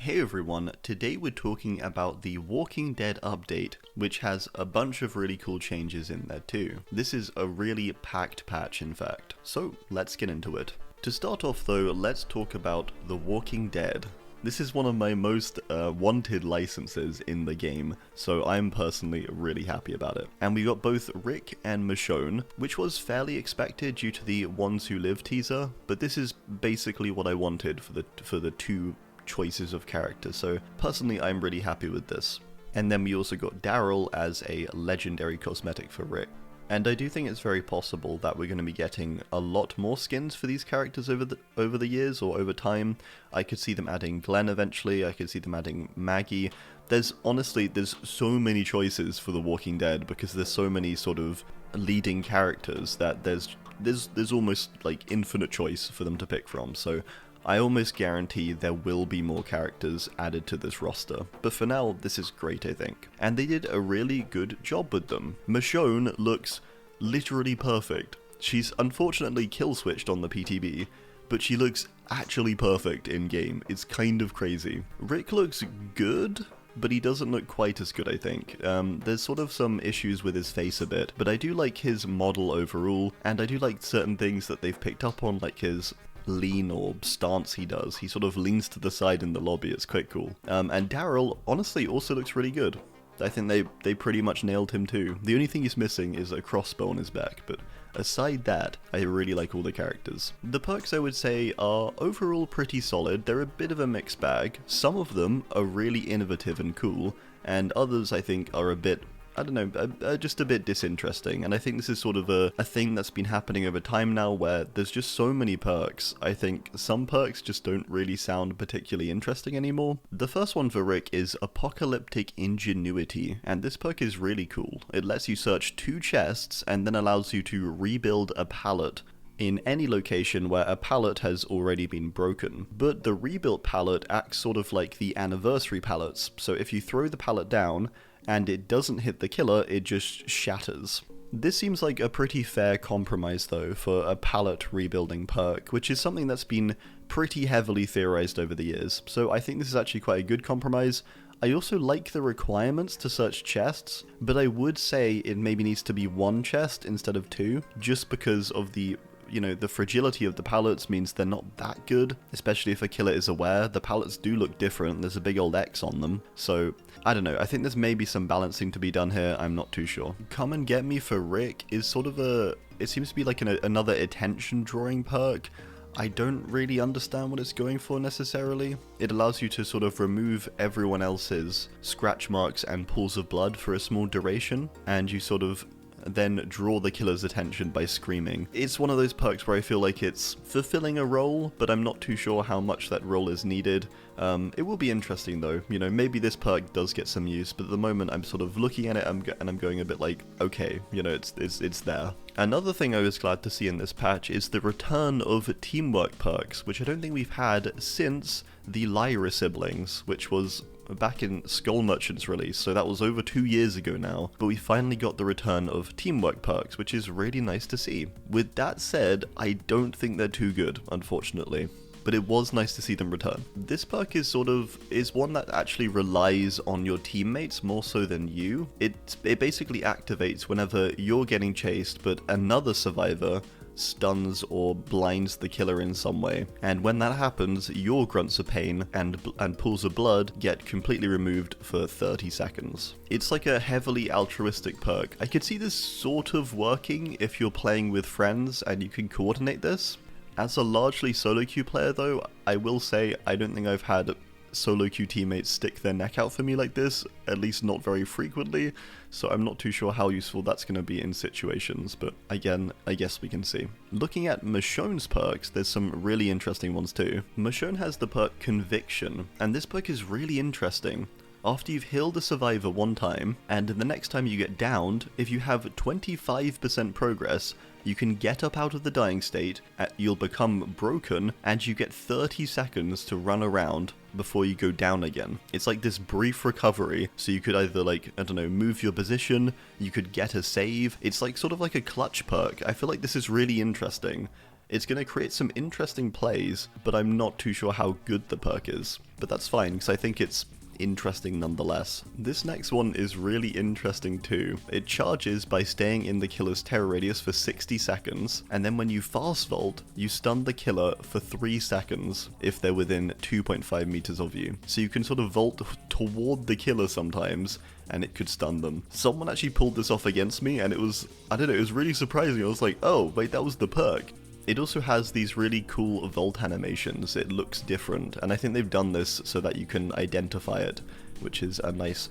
Hey everyone, today we're talking about the Walking Dead update, which has a bunch of really cool changes in there too. This is a really packed patch in fact, so let's get into it. To start off though, let's talk about The Walking Dead. This is one of my most wanted licenses in the game, so I'm personally really happy about it. And we got both Rick and Michonne, which was fairly expected due to the Ones Who Live teaser, but this is basically what I wanted for the two choices of characters, so personally I'm really happy with this. And then we also got Daryl as a legendary cosmetic for Rick. And I do think it's very possible that we're going to be getting a lot more skins for these characters over the years or over time. I could see them adding Glenn eventually, I could see them adding Maggie. There's so many choices for The Walking Dead because there's so many sort of leading characters that there's almost like infinite choice for them to pick from. So I almost guarantee there will be more characters added to this roster, but for now, this is great I think. And they did a really good job with them. Michonne looks literally perfect. She's unfortunately kill switched on the PTB, but she looks actually perfect in game. It's kind of crazy. Rick looks good, but he doesn't look quite as good I think. There's sort of some issues with his face a bit, but I do like his model overall, and I do like certain things that they've picked up on, like his lean or stance he does. He sort of leans to the side in the lobby, it's quite cool. And Daryl honestly also looks really good. I think they pretty much nailed him too. The only thing he's missing is a crossbow on his back, but aside that, I really like all the characters. The perks I would say are overall pretty solid. They're a bit of a mixed bag. Some of them are really innovative and cool, and others I think are a bit, I don't know, just a bit disinteresting, and I think this is sort of a thing that's been happening over time now where there's just so many perks. I think some perks just don't really sound particularly interesting anymore. The first one for Rick is Apocalyptic Ingenuity, and this perk is really cool. It lets you search 2 chests and then allows you to rebuild a pallet in any location where a pallet has already been broken. But the rebuilt pallet acts sort of like the anniversary pallets, so if you throw the pallet down and it doesn't hit the killer, it just shatters. This seems like a pretty fair compromise though for a pallet rebuilding perk, which is something that's been pretty heavily theorized over the years, so I think this is actually quite a good compromise. I also like the requirements to search chests, but I would say it maybe needs to be 1 chest instead of 2, just because of the fragility of the pallets means they're not that good, especially if a killer is aware. The pallets do look different, there's a big old X on them, so I don't know, I think there's maybe some balancing to be done here, I'm not too sure. Come and Get Me for Rick is sort of it seems to be like another attention drawing perk. I don't really understand what it's going for necessarily. It allows you to sort of remove everyone else's scratch marks and pools of blood for a small duration, and you sort of then draw the killer's attention by screaming. It's one of those perks where I feel like it's fulfilling a role, but I'm not too sure how much that role is needed. It will be interesting though, maybe this perk does get some use, but at the moment I'm sort of looking at it and I'm going a bit like, okay, it's there. Another thing I was glad to see in this patch is the return of teamwork perks, which I don't think we've had since the Lyra siblings, which was back in Skull Merchant's release, so that was over 2 years ago now, but we finally got the return of teamwork perks, which is really nice to see. With that said, I don't think they're too good, unfortunately, but it was nice to see them return. This perk is one that actually relies on your teammates more so than you. It basically activates whenever you're getting chased, but another survivor stuns or blinds the killer in some way, and when that happens, your grunts of pain and pools of blood get completely removed for 30 seconds. It's like a heavily altruistic perk. I could see this sort of working if you're playing with friends and you can coordinate this. As a largely solo queue player though, I will say I don't think I've had solo queue teammates stick their neck out for me like this, at least not very frequently, so I'm not too sure how useful that's going to be in situations, but again, I guess we can see. Looking at Michonne's perks, there's some really interesting ones too. Michonne has the perk Conviction, and this perk is really interesting. After you've healed a survivor one time, and the next time you get downed, if you have 25% progress, you can get up out of the dying state, you'll become broken, and you get 30 seconds to run around before you go down again. It's like this brief recovery, so you could either move your position, you could get a save. It's like sort of like a clutch perk. I feel like this is really interesting. It's going to create some interesting plays, but I'm not too sure how good the perk is. But that's fine, because I think it's interesting nonetheless. This next one is really interesting too. It charges by staying in the killer's terror radius for 60 seconds, and then when you fast vault, you stun the killer for 3 seconds if they're within 2.5 meters of you. So you can sort of vault toward the killer sometimes, and it could stun them. Someone actually pulled this off against me, and it was, I don't know, it was really surprising. I was like, oh, wait, that was the perk. It also has these really cool vault animations. It looks different, and I think they've done this so that you can identify it, which is a nice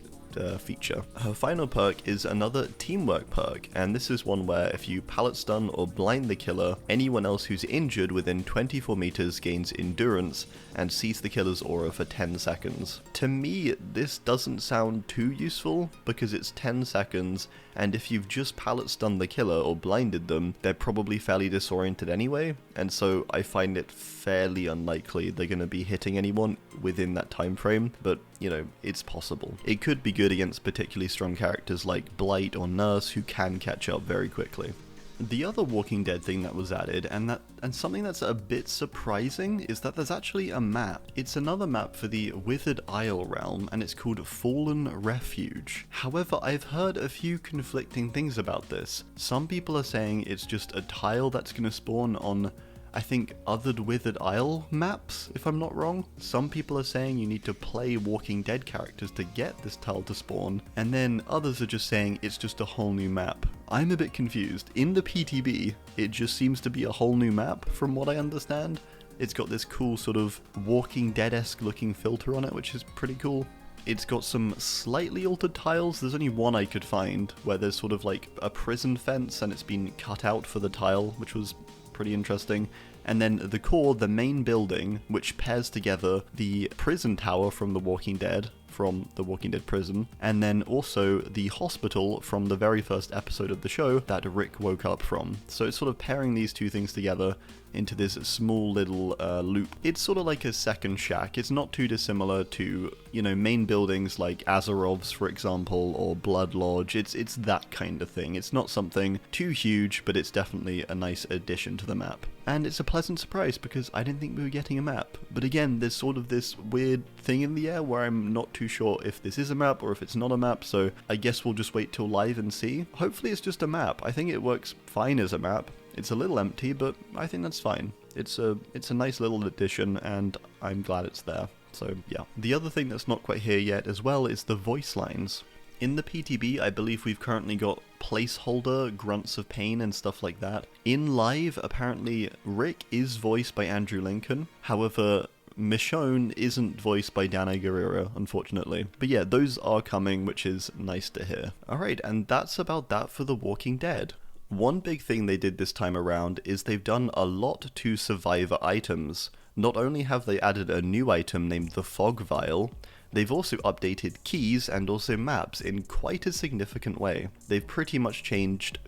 feature. Her final perk is another teamwork perk, and this is one where if you pallet stun or blind the killer, anyone else who's injured within 24 meters gains endurance and sees the killer's aura for 10 seconds. To me, this doesn't sound too useful because it's 10 seconds, and if you've just pallet stunned the killer or blinded them, they're probably fairly disoriented anyway, and so I find it fairly unlikely they're going to be hitting anyone within that time frame, but you know, it's possible. It could be good against particularly strong characters like Blight or Nurse who can catch up very quickly. The other Walking Dead thing that was added, and something that's a bit surprising, is that there's actually a map. It's another map for the Withered Isle realm, and it's called Fallen Refuge. However, I've heard a few conflicting things about this. Some people are saying it's just a tile that's going to spawn on, I think, Othered Withered Isle maps, if I'm not wrong. Some people are saying you need to play Walking Dead characters to get this tile to spawn, and then others are just saying it's just a whole new map. I'm a bit confused. In the PTB, it just seems to be a whole new map, from what I understand. It's got this cool sort of Walking Dead-esque looking filter on it, which is pretty cool. It's got some slightly altered tiles. There's only one I could find, where there's sort of like a prison fence, and it's been cut out for the tile, which was pretty interesting. And then the core, the main building, which pairs together the prison tower from The Walking Dead prison, and then also the hospital from the very first episode of the show that Rick woke up from. So it's sort of pairing these two things together into this small little loop. It's sort of like a second shack. It's not too dissimilar to, you know, main buildings like AZHYMOVS, for example, or Blood Lodge. It's that kind of thing. It's not something too huge, but it's definitely a nice addition to the map. And it's a pleasant surprise because I didn't think we were getting a map. But again, there's sort of this weird thing in the air where I'm not too sure if this is a map or if it's not a map, so I guess we'll just wait till live and see. Hopefully it's just a map. I think it works fine as a map. It's a little empty, but I think that's fine. It's a nice little addition, and I'm glad it's there. So yeah. The other thing that's not quite here yet as well is the voice lines. In the PTB, I believe we've currently got placeholder, grunts of pain, and stuff like that. In live, apparently, Rick is voiced by Andrew Lincoln. However, Michonne isn't voiced by Danai Gurira, unfortunately. But yeah, those are coming, which is nice to hear. Alright, and that's about that for The Walking Dead. One big thing they did this time around is they've done a lot to Survivor items. Not only have they added a new item named the Fog Vial, they've also updated keys and also maps in quite a significant way. They've pretty much changed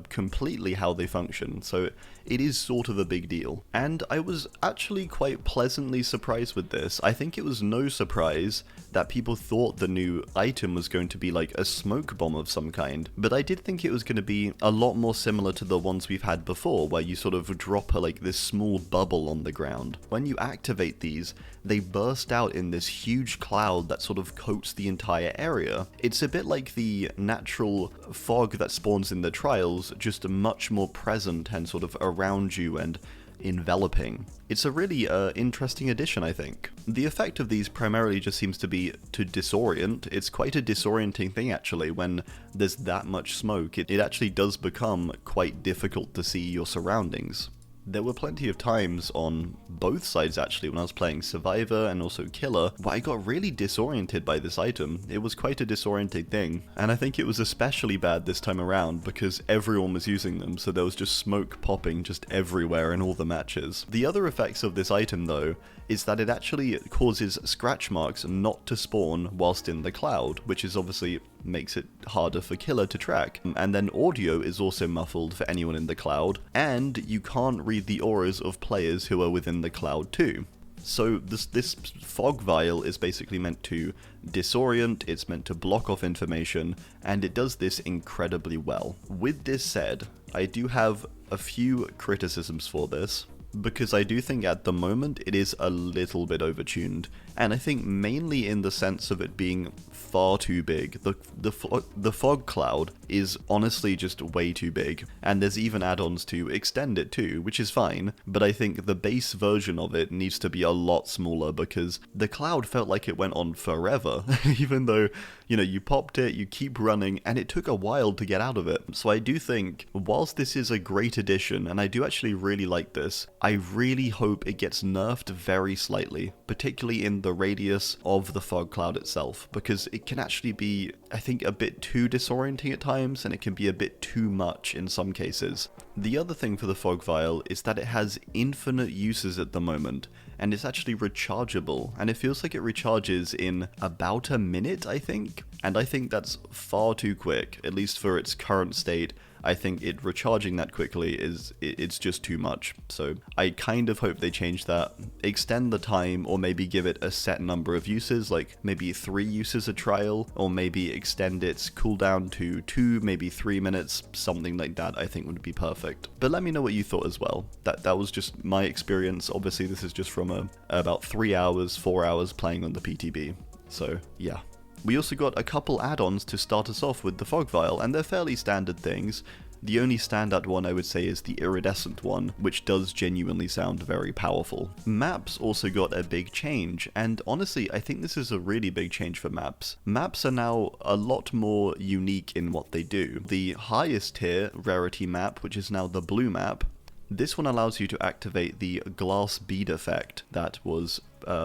completely how they function, so it is sort of a big deal. And I was actually quite pleasantly surprised with this. I think it was no surprise that people thought the new item was going to be like a smoke bomb of some kind, but I did think it was going to be a lot more similar to the ones we've had before, where you sort of drop like this small bubble on the ground. When you activate these, they burst out in this huge cloud that sort of coats the entire area. It's a bit like the natural fog that spawns in the trials, just much more present and sort of around you and enveloping. It's a really interesting addition, I think. The effect of these primarily just seems to be to disorient. It's quite a disorienting thing, actually, when there's that much smoke. It actually does become quite difficult to see your surroundings. There were plenty of times on both sides, actually, when I was playing Survivor and also Killer, where I got really disoriented by this item. It was quite a disorienting thing, and I think it was especially bad this time around because everyone was using them, so there was just smoke popping just everywhere in all the matches. The other effects of this item, though, is that it actually causes scratch marks not to spawn whilst in the cloud, which is obviously makes it harder for Killer to track. And then audio is also muffled for anyone in the cloud, and you can't read the auras of players who are within the cloud too. So this fog vial is basically meant to disorient, it's meant to block off information, and it does this incredibly well. With this said, I do have a few criticisms for this, because I do think at the moment it is a little bit overtuned, and I think mainly in the sense of it being far too big. The fog cloud is honestly just way too big, and there's even add-ons to extend it too, which is fine, but I think the base version of it needs to be a lot smaller, because the cloud felt like it went on forever, even though, you know, you popped it, you keep running, and it took a while to get out of it. So I do think, whilst this is a great addition, and I do actually really like this, I really hope it gets nerfed very slightly, particularly in the radius of the fog cloud itself, because it can actually be, I think, a bit too disorienting at times, and it can be a bit too much in some cases. The other thing for the fog vial is that it has infinite uses at the moment, and it's actually rechargeable, and it feels like it recharges in about a minute, I think, and I think that's far too quick, at least for its current state. I think it recharging that quickly it's just too much. So I kind of hope they change that, extend the time, or maybe give it a set number of uses, like maybe 3 uses a trial, or maybe extend its cooldown to 2, maybe 3 minutes, something like that I think would be perfect. But let me know what you thought as well. That was just my experience. Obviously this is just from about 3 hours, 4 hours playing on the PTB. So yeah. We also got a couple add-ons to start us off with the fog vial, and they're fairly standard things. The only standout one I would say is the iridescent one, which does genuinely sound very powerful. Maps also got a big change, and honestly I think this is a really big change for maps. Maps are now a lot more unique in what they do. The highest tier rarity map, which is now the blue map, this one allows you to activate the glass bead effect that was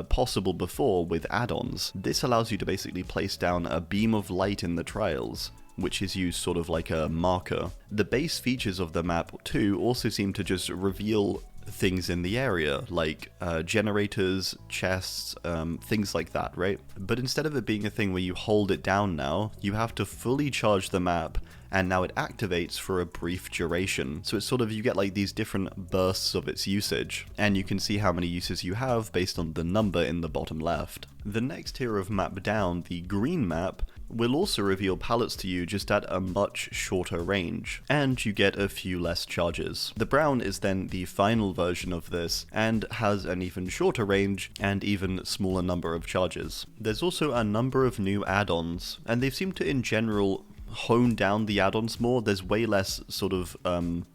possible before with add-ons. This allows you to basically place down a beam of light in the trials, which is used sort of like a marker. The base features of the map too also seem to just reveal things in the area, like generators, chests, things like that, right? But instead of it being a thing where you hold it down now, you have to fully charge the map, and now it activates for a brief duration. So it's sort of, you get like these different bursts of its usage, and you can see how many uses you have based on the number in the bottom left. The next tier of map down, the green map, will also reveal pallets to you just at a much shorter range, and you get a few less charges. The brown is then the final version of this, and has an even shorter range and even smaller number of charges. There's also a number of new add-ons, and they've seemed to in general hone down the add-ons more. There's way less sort of,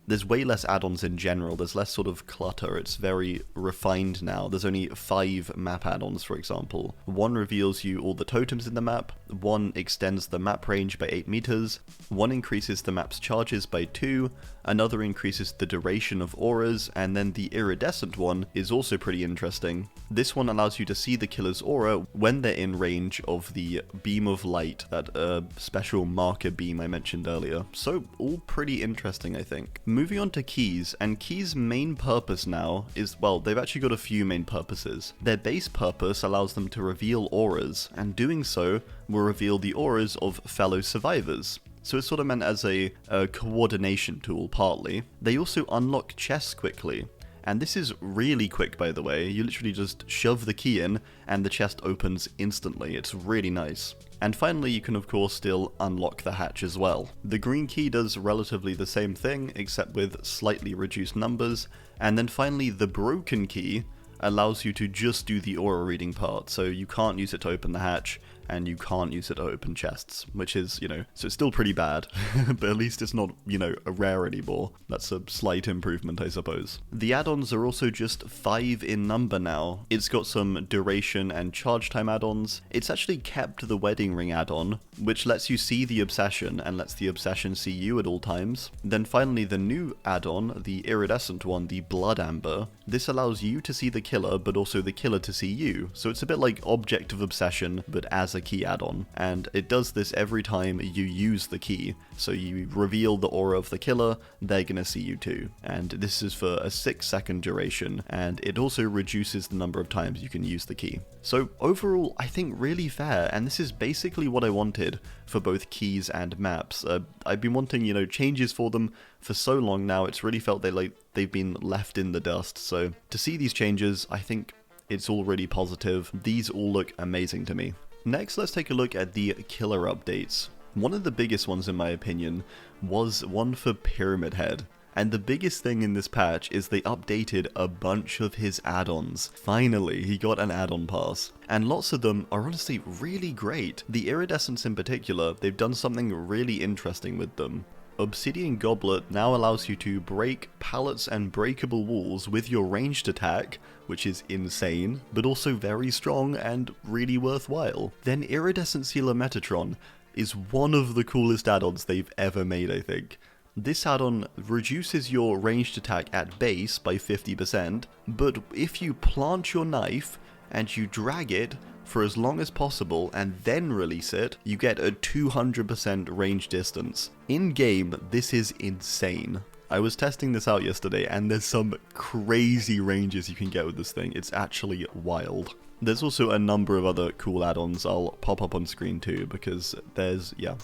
there's way less add-ons in general. There's less sort of clutter. It's very refined now. There's only 5 map add-ons, for example. One reveals you all the totems in the map, one extends the map range by 8 meters, one increases the map's charges by 2, another increases the duration of auras, and then the iridescent one is also pretty interesting. This one allows you to see the killer's aura when they're in range of the beam of light, that special marker beam I mentioned earlier. So all pretty interesting, I think. Moving on to keys, and keys' main purpose now is, well, they've actually got a few main purposes. Their base purpose allows them to reveal auras, and doing so will reveal the auras of fellow survivors. So it's sort of meant as a coordination tool, partly. They also unlock chests quickly, and this is really quick, by the way. You literally just shove the key in and the chest opens instantly. It's really nice. And finally, you can of course still unlock the hatch as well. The green key does relatively the same thing, except with slightly reduced numbers. And then finally, the broken key allows you to just do the aura reading part, so you can't use it to open the hatch, and you can't use it to open chests, which is, you know, so it's still pretty bad, but at least it's not, you know, a rare anymore. That's a slight improvement, I suppose. The add-ons are also just 5 in number now. It's got some duration and charge time add-ons. It's actually kept the wedding ring add-on, which lets you see the obsession and lets the obsession see you at all times. Then finally, the new add-on, the iridescent one, the blood amber. This allows you to see the killer, but also the killer to see you. So it's a bit like Object of Obsession, but as a key add-on, and it does this every time you use the key. So you reveal the aura of the killer, they're gonna see you too, and this is for a 6-second duration, and it also reduces the number of times you can use the key. So overall, I think really fair, and this is basically what I wanted for both keys and maps. I've been wanting, you know, changes for them for so long now. It's really felt they've been left in the dust, so to see these changes, I think it's all really positive. These all look amazing to me. Next, let's take a look at the killer updates. One of the biggest ones, in my opinion, was one for Pyramid Head. And the biggest thing in this patch is they updated a bunch of his add-ons. Finally, he got an add-on pass. And lots of them are honestly really great. The iridescence in particular, they've done something really interesting with them. Obsidian Goblet now allows you to break pallets and breakable walls with your ranged attack, which is insane, but also very strong and really worthwhile. Then Iridescent Sealer Metatron is one of the coolest add-ons they've ever made, I think. This add-on reduces your ranged attack at base by 50%, but if you plant your knife and you drag it for as long as possible and then release it, you get a 200% range distance. In-game, this is insane. I was testing this out yesterday and there's some crazy ranges you can get with this thing. It's actually wild. There's also a number of other cool add-ons I'll pop up on screen too, because there's, yeah.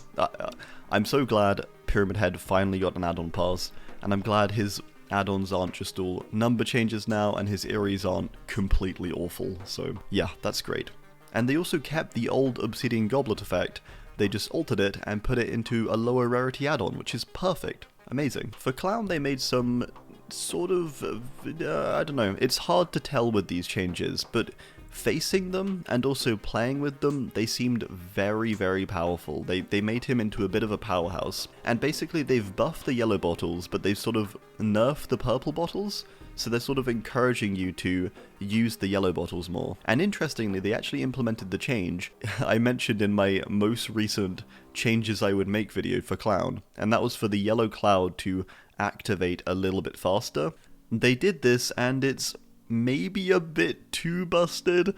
I'm so glad Pyramid Head finally got an add-on pass, and I'm glad his add-ons aren't just all number changes now, and his Eries aren't completely awful, so yeah, that's great. And they also kept the old Obsidian Goblet effect, they just altered it and put it into a lower rarity add-on, which is perfect. Amazing. For Clown, they made some sort of, I don't know, it's hard to tell with these changes, but facing them and also playing with them, they seemed very, very powerful. They made him into a bit of a powerhouse. And basically they've buffed the yellow bottles, but they've sort of nerfed the purple bottles. So they're sort of encouraging you to use the yellow bottles more. And interestingly, they actually implemented the change I mentioned in my most recent changes I would make video for Clown, and that was for the yellow cloud to activate a little bit faster. They did this, and it's maybe a bit too busted.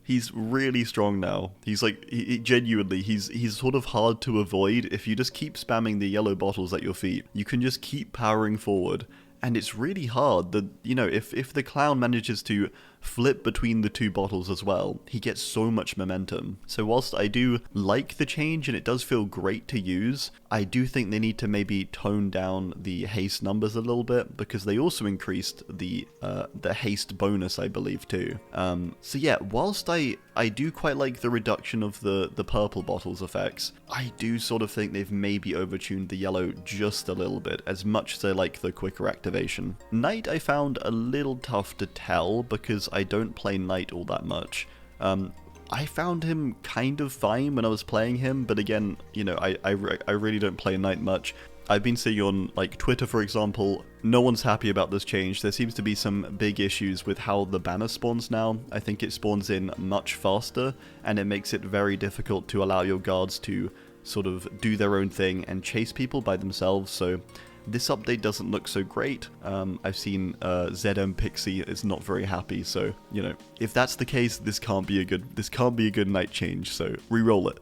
He's really strong now. He's like, genuinely, he's sort of hard to avoid. If you just keep spamming the yellow bottles at your feet, you can just keep powering forward. And it's really hard that, you know, if the Clown manages to flip between the two bottles as well, he gets so much momentum. So whilst I do like the change and it does feel great to use, I do think they need to maybe tone down the haste numbers a little bit, because they also increased the haste bonus, I believe, too. So yeah, whilst I do quite like the reduction of the purple bottles effects, I do sort of think they've maybe overtuned the yellow just a little bit, as much as I like the quicker activation. Knight I found a little tough to tell, because I don't play Knight all that much. I found him kind of fine when I was playing him, but again, you know, I really don't play Knight much. I've been seeing on, like, Twitter, for example, no one's happy about this change. There seems to be some big issues with how the banner spawns now. I think it spawns in much faster, and it makes it very difficult to allow your guards to sort of do their own thing and chase people by themselves, so this update doesn't look so great. I've seen ZM Pixie is not very happy, so, you know, if that's the case, this can't be a good Knight change, so re-roll it.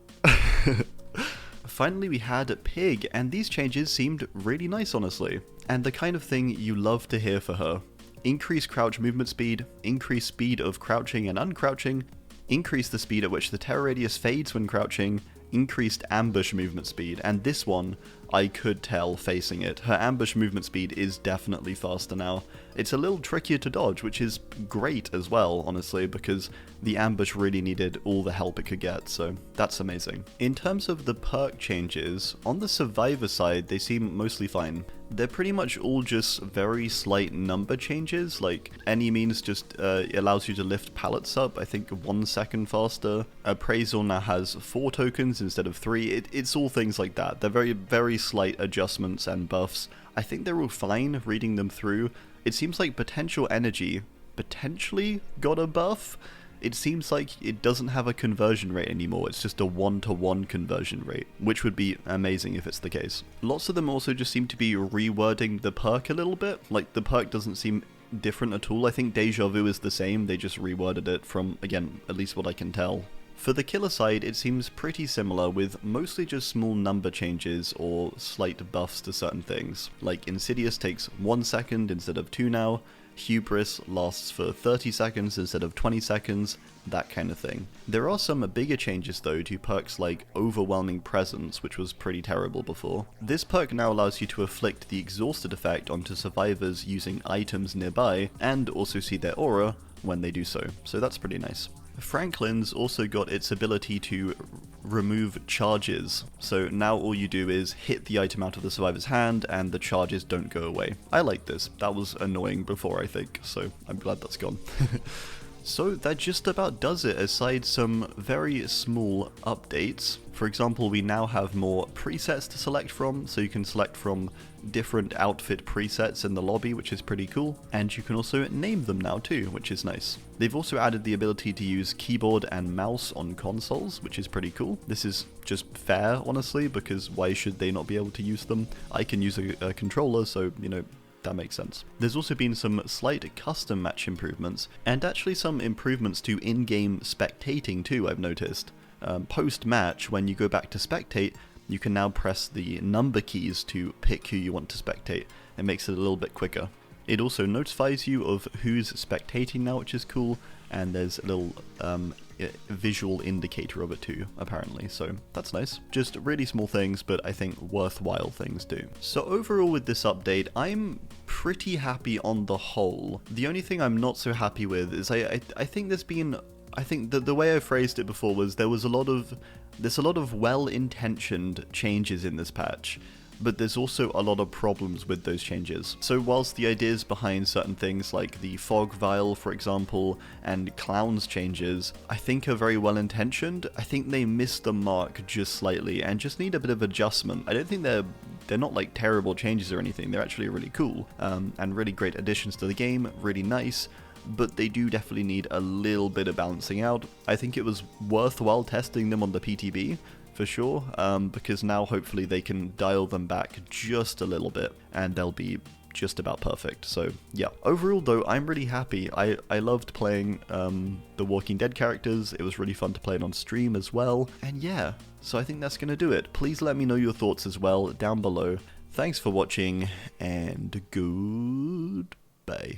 Finally, we had Pig, and these changes seemed really nice, honestly, and the kind of thing you love to hear for her. Increase crouch movement speed, increase speed of crouching and uncrouching, increase the speed at which the terror radius fades when crouching, increased ambush movement speed, and this one, I could tell facing it. Her ambush movement speed is definitely faster now. It's a little trickier to dodge, which is great as well, honestly, because the ambush really needed all the help it could get, so that's amazing. In terms of the perk changes, on the Survivor side, they seem mostly fine. They're pretty much all just very slight number changes, like any means just allows you to lift pallets up, I think 1 second faster. Appraisal now has 4 tokens instead of 3. It's all things like that. They're very, very slight adjustments and buffs. I think they're all fine reading them through. It seems like Potential Energy potentially got a buff. It seems like it doesn't have a conversion rate anymore, it's just a 1-to-1 conversion rate, which would be amazing if it's the case. Lots of them also just seem to be rewording the perk a little bit, like the perk doesn't seem different at all. I think Deja Vu is the same, they just reworded it from, again, at least what I can tell. For the killer side, it seems pretty similar, with mostly just small number changes or slight buffs to certain things, like Insidious takes 1 second instead of 2 now, Hubris lasts for 30 seconds instead of 20 seconds, that kind of thing. There are some bigger changes though to perks like Overwhelming Presence, which was pretty terrible before. This perk now allows you to afflict the Exhausted effect onto survivors using items nearby, and also see their aura when they do so, so that's pretty nice. Franklin's also got its ability to remove charges, so now all you do is hit the item out of the survivor's hand and the charges don't go away. I like this. That was annoying before, I think, so I'm glad that's gone. So that just about does it, aside some very small updates. For example, we now have more presets to select from, so you can select from different outfit presets in the lobby, which is pretty cool, and you can also name them now too, which is nice. They've also added the ability to use keyboard and mouse on consoles, which is pretty cool. This is just fair, honestly, because why should they not be able to use them? I can use a controller, so, you know, that makes sense. There's also been some slight custom match improvements, and actually some improvements to in-game spectating too, I've noticed. Post-match, when you go back to spectate, you can now press the number keys to pick who you want to spectate. It makes it a little bit quicker. It also notifies you of who's spectating now, which is cool, and there's a little visual indicator of it too, apparently, so that's nice. Just really small things, but I think worthwhile things too. So overall with this update, I'm pretty happy on the whole. The only thing I'm not so happy with is I think there's been, I think the way I phrased it before was there's a lot of well-intentioned changes in this patch, but there's also a lot of problems with those changes. So whilst the ideas behind certain things like the fog vial, for example, and clowns changes, I think are very well intentioned, I think they missed the mark just slightly and just need a bit of adjustment. I don't think they're not like terrible changes or anything, they're actually really cool, and really great additions to the game, really nice, but they do definitely need a little bit of balancing out. I think it was worthwhile testing them on the PTB, for sure, because now hopefully they can dial them back just a little bit and they'll be just about perfect. So yeah, overall though, I'm really happy. I loved playing the Walking Dead characters. It was really fun to play it on stream as well, and yeah, so I think that's gonna do it. Please let me know your thoughts as well down below. Thanks for watching, and goodbye.